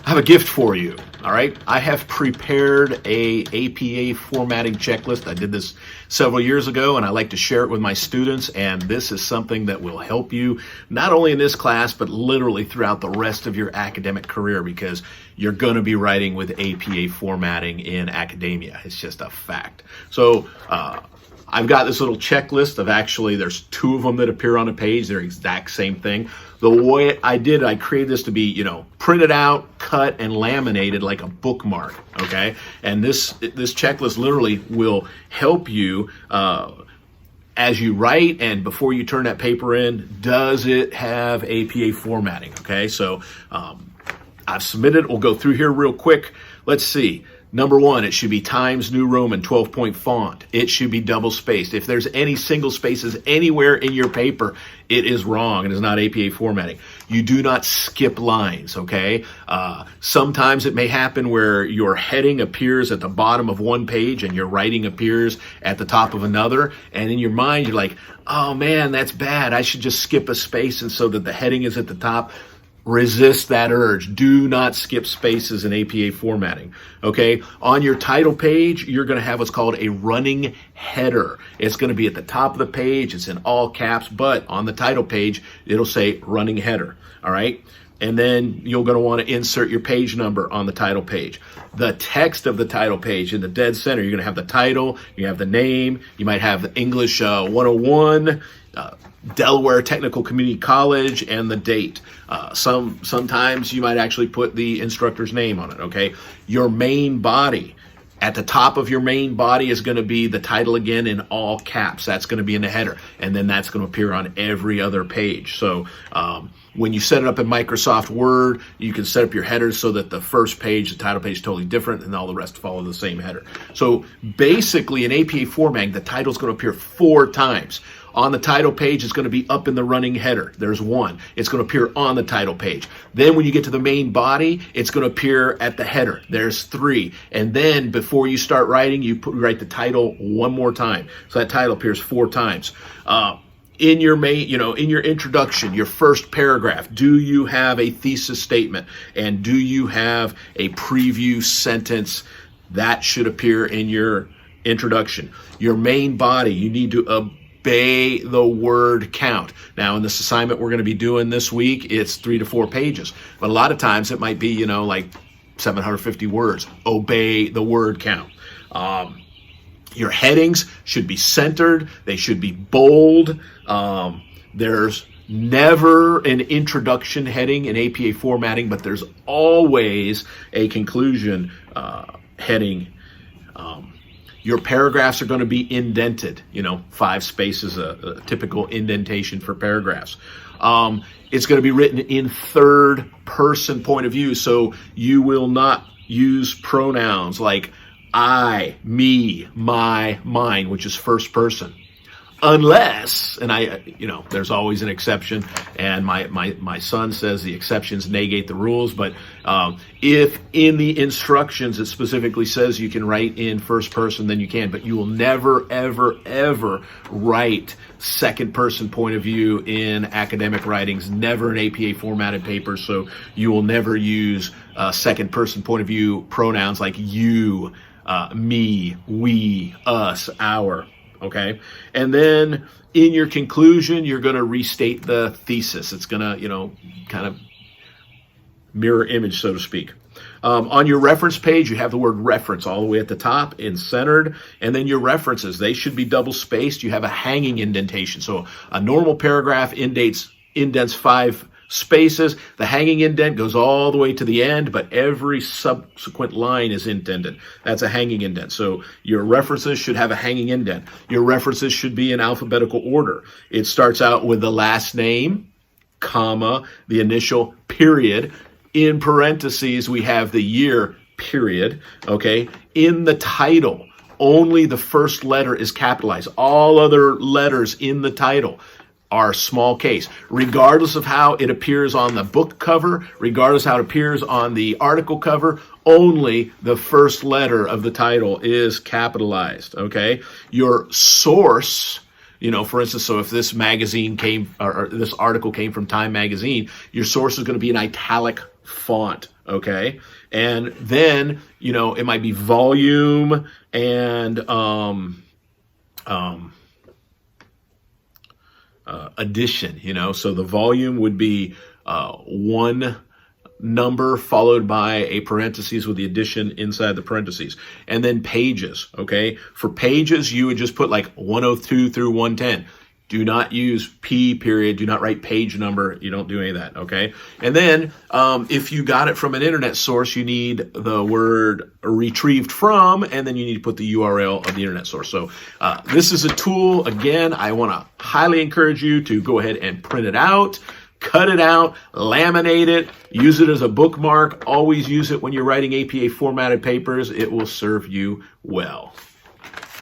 I have a gift for you. All right. I have prepared a APA formatting checklist. I did this several years ago and I like to share it with my students. And this is something that will help you not only in this class, but literally throughout the rest of your academic career, because you're going to be writing with APA formatting in academia. It's just a fact. So, I've got this little checklist of there's two of them that appear on a page. They're exact same thing. The way I created this to be, printed out, cut, and laminated like a bookmark, okay? And this checklist literally will help you as you write and before you turn that paper in, does it have APA formatting, okay? So I've submitted it. We'll go through here real quick. Let's see. Number one, it should be Times New Roman 12-point font. It should be double spaced. If there's any single spaces anywhere in your paper, it is wrong. It is not APA formatting. You do not skip lines, okay? Sometimes it may happen where your heading appears at the bottom of one page and your writing appears at the top of another. And in your mind, you're like, oh man, that's bad. I should just skip a space and so that the heading is at the top. Resist that urge. Do not skip spaces in APA formatting. Okay. On your title page, you're going to have what's called a running header. It's going to be at the top of the page. It's in all caps, but on the title page, it'll say running header. All right. And then you're going to want to insert your page number on the title page. The text of the title page in the dead center, you're going to have the title, you have the name, you might have the English 101, Delaware Technical Community College, and the date. Sometimes you might actually put the instructor's name on it, okay? Your main body. At the top of your main body is going to be the title again in all caps. That's going to be in the header. And then that's going to appear on every other page. So when you set it up in Microsoft Word, you can set up your headers so that the first page, the title page is totally different and all the rest follow the same header. So basically in APA formatting, the title is going to appear 4 times. On the title page, it's going to be up in the running header. There's 1. It's going to appear on the title page. Then when you get to the main body, it's going to appear at the header. There's 3. And then before you start writing, you write the title 1 more time. So that title appears 4 times. In your in your introduction, your first paragraph, do you have a thesis statement? And do you have a preview sentence? That should appear in your introduction. Your main body, you need to obey the word count. Now, in this assignment we're going to be doing this week, it's 3 to 4 pages. But a lot of times it might be, like 750 words. Obey the word count. Your headings should be centered. They should be bold. There's never an introduction heading in APA formatting, but there's always a conclusion heading. Your paragraphs are going to be indented, 5 spaces, a typical indentation for paragraphs. It's going to be written in third person point of view. So you will not use pronouns like I, me, my, mine, which is first person. Unless, and there's always an exception, and my son says the exceptions negate the rules, but if in the instructions it specifically says you can write in first person, then you can, but you will never, ever, ever write second person point of view in academic writings, never in APA formatted papers, so you will never use second person point of view pronouns like you, me, we, us, our. Okay. And then in your conclusion, you're going to restate the thesis. It's going to, kind of mirror image, so to speak. On your reference page, you have the word reference all the way at the top and centered. And then your references, they should be double spaced. You have a hanging indentation. So a normal paragraph indents 5 spaces. The hanging indent goes all the way to the end, but every subsequent line is indented. That's a hanging indent. So your references should have a hanging indent. Your references should be in alphabetical order. It starts out with the last name, comma, the initial, period. In parentheses, we have the year, period. Okay. In the title, only the first letter is capitalized. All other letters in the title are small case, regardless of how it appears on the book cover, regardless how it appears on the article cover, only the first letter of the title is capitalized, okay? Your source, for instance, so if this magazine came, or this article came from Time Magazine, your source is going to be in italic font, okay? And then, it might be volume and addition, so the volume would be one number followed by a parentheses with the addition inside the parentheses. And then pages, okay? For pages, you would just put like 102 through 110. Do not use P period. Do not write page number. You don't do any of that, okay? And then if you got it from an internet source, you need the word retrieved from, and then you need to put the URL of the internet source. So this is a tool. Again, I want to highly encourage you to go ahead and print it out, cut it out, laminate it, use it as a bookmark. Always use it when you're writing APA formatted papers. It will serve you well.